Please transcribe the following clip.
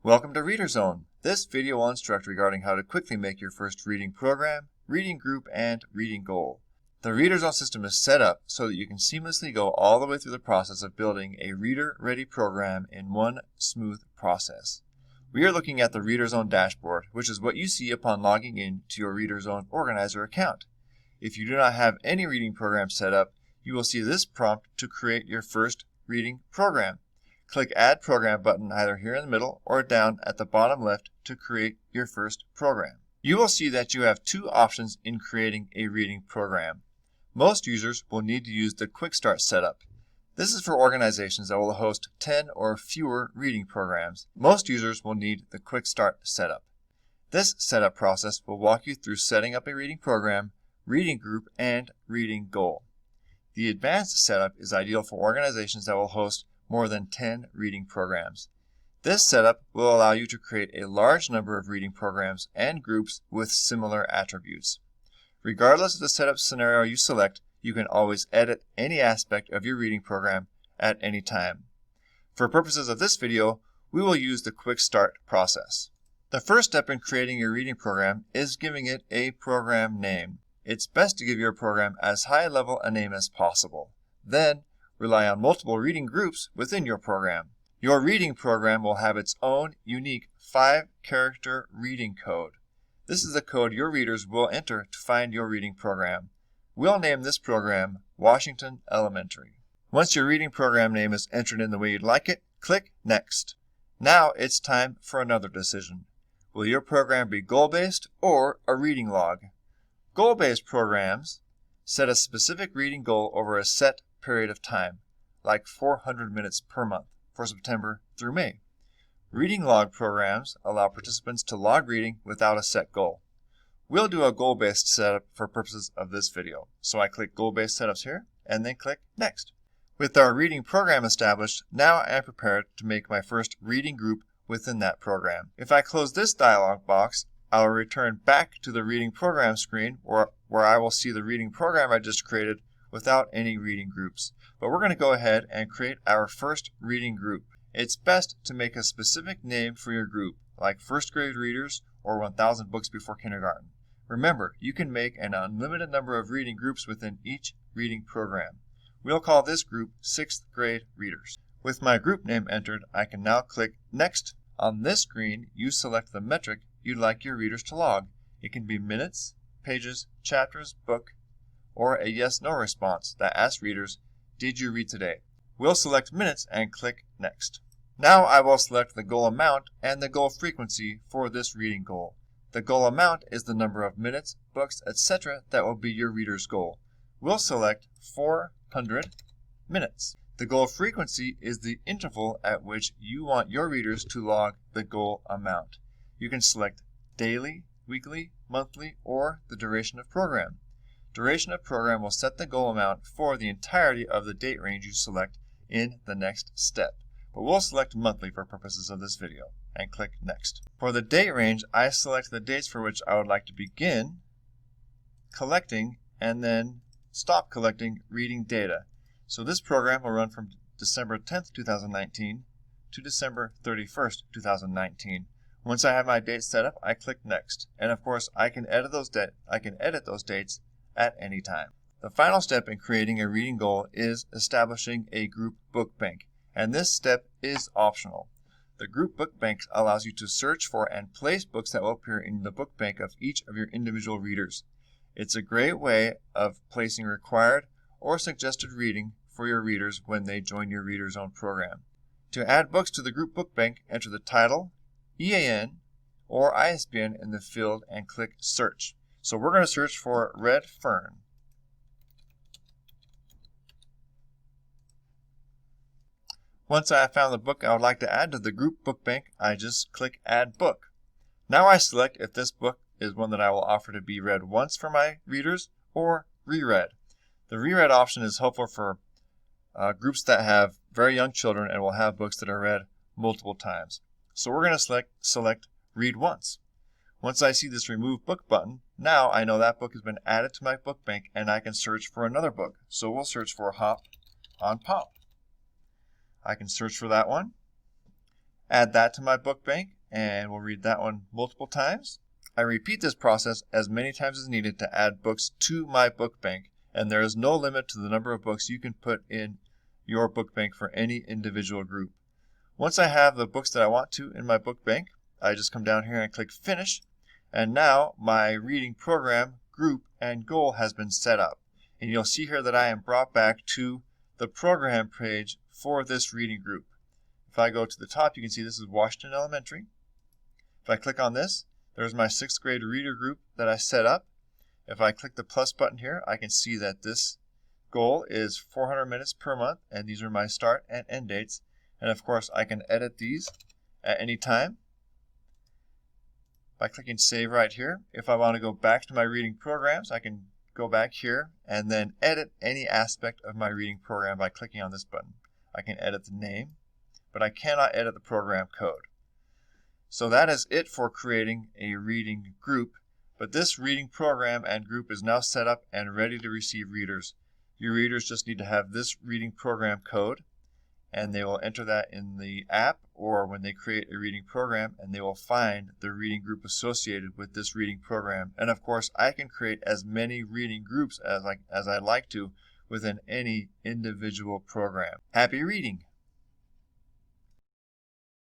Welcome to Reader Zone. This video will instruct regarding how to quickly make your first reading program, reading group, and reading goal. The Reader Zone system is set up so that you can seamlessly go all the way through the process of building a reader-ready program in one smooth process. We are looking at the Reader Zone dashboard, which is what you see upon logging in to your Reader Zone Organizer account. If you do not have any reading program set up, you will see this prompt to create your first reading program. Click Add Program button either here in the middle or down at the bottom left to create your first program. You will see that you have two options in creating a reading program. Most users will need to use the Quick Start setup. This is for organizations that will host 10 or fewer reading programs. Most users will need the Quick Start setup. This setup process will walk you through setting up a reading program, reading group, and reading goal. The advanced setup is ideal for organizations that will host more than 10 reading programs. This setup will allow you to create a large number of reading programs and groups with similar attributes. Regardless of the setup scenario you select, you can always edit any aspect of your reading program at any time. For purposes of this video, we will use the Quick Start process. The first step in creating your reading program is giving it a program name. It's best to give your program as high level a name as possible. Then, rely on multiple reading groups within your program. Your reading program will have its own unique 5-character reading code. This is the code your readers will enter to find your reading program. We'll name this program Washington Elementary. Once your reading program name is entered in the way you'd like it, click Next. Now it's time for another decision. Will your program be goal-based or a reading log? Goal-based programs set a specific reading goal over a set period of time, like 400 minutes per month for September through May. Reading log programs allow participants to log reading without a set goal. We'll do a goal-based setup for purposes of this video, so I click Goal-Based Setups here and then click Next. With our reading program established, now I am prepared to make my first reading group within that program. If I close this dialog box, I'll return back to the reading program screen where I will see the reading program I just created without any reading groups. But we're going to go ahead and create our first reading group. It's best to make a specific name for your group, like first grade readers or 1,000 books before kindergarten. Remember, you can make an unlimited number of reading groups within each reading program. We'll call this group 6th grade readers. With my group name entered, I can now click Next. On this screen, you select the metric you'd like your readers to log. It can be minutes, pages, chapters, book, or a yes/no response that asks readers, did you read today? We'll select minutes and click Next. Now I will select the goal amount and the goal frequency for this reading goal. The goal amount is the number of minutes, books, etc. that will be your reader's goal. We'll select 400 minutes. The goal frequency is the interval at which you want your readers to log the goal amount. You can select daily, weekly, monthly, or the duration of program. Duration of program will set the goal amount for the entirety of the date range you select in the next step. But we'll select monthly for purposes of this video and click Next. For the date range, I select the dates for which I would like to begin collecting and then stop collecting reading data. So this program will run from December 10th, 2019 to December 31st, 2019. Once I have my dates set up, I click Next. And of course, I can edit those dates at any time. The final step in creating a reading goal is establishing a group book bank, and this step is optional. The group book bank allows you to search for and place books that will appear in the book bank of each of your individual readers. It's a great way of placing required or suggested reading for your readers when they join your Reader Zone program. To add books to the group book bank, enter the title, EAN, or ISBN in the field and click Search. So we're going to search for Red Fern. Once I have found the book I would like to add to the group book bank, I just click Add Book. Now I select if this book is one that I will offer to be read once for my readers or reread. The reread option is helpful for groups that have very young children and will have books that are read multiple times. So we're going to select Read Once. Once I see this Remove Book button, now I know that book has been added to my book bank and I can search for another book. So we'll search for Hop on Pop. I can search for that one. add that to my book bank, and we'll read that one multiple times. I repeat this process as many times as needed to add books to my book bank, and there is no limit to the number of books you can put in your book bank for any individual group. Once I have the books that I want to in my book bank, I just come down here and click Finish, and now my reading program, group, and goal has been set up. And you'll see here that I am brought back to the program page for this reading group. If I go to the top, you can see this is Washington Elementary. If I click on this, there's my 6th grade reader group that I set up. If I click the plus button here, I can see that this goal is 400 minutes per month, and these are my start and end dates. And of course, I can edit these at any time by clicking Save right here. If I want to go back to my reading programs, I can go back here and then edit any aspect of my reading program by clicking on this button. I can edit the name, but I cannot edit the program code. So that is it for creating a reading group, but this reading program and group is now set up and ready to receive readers. Your readers just need to have this reading program code, and they will enter that in the app or when they create a reading program, and they will find the reading group associated with this reading program. And of course, I can create as many reading groups as I like to within any individual program. Happy reading!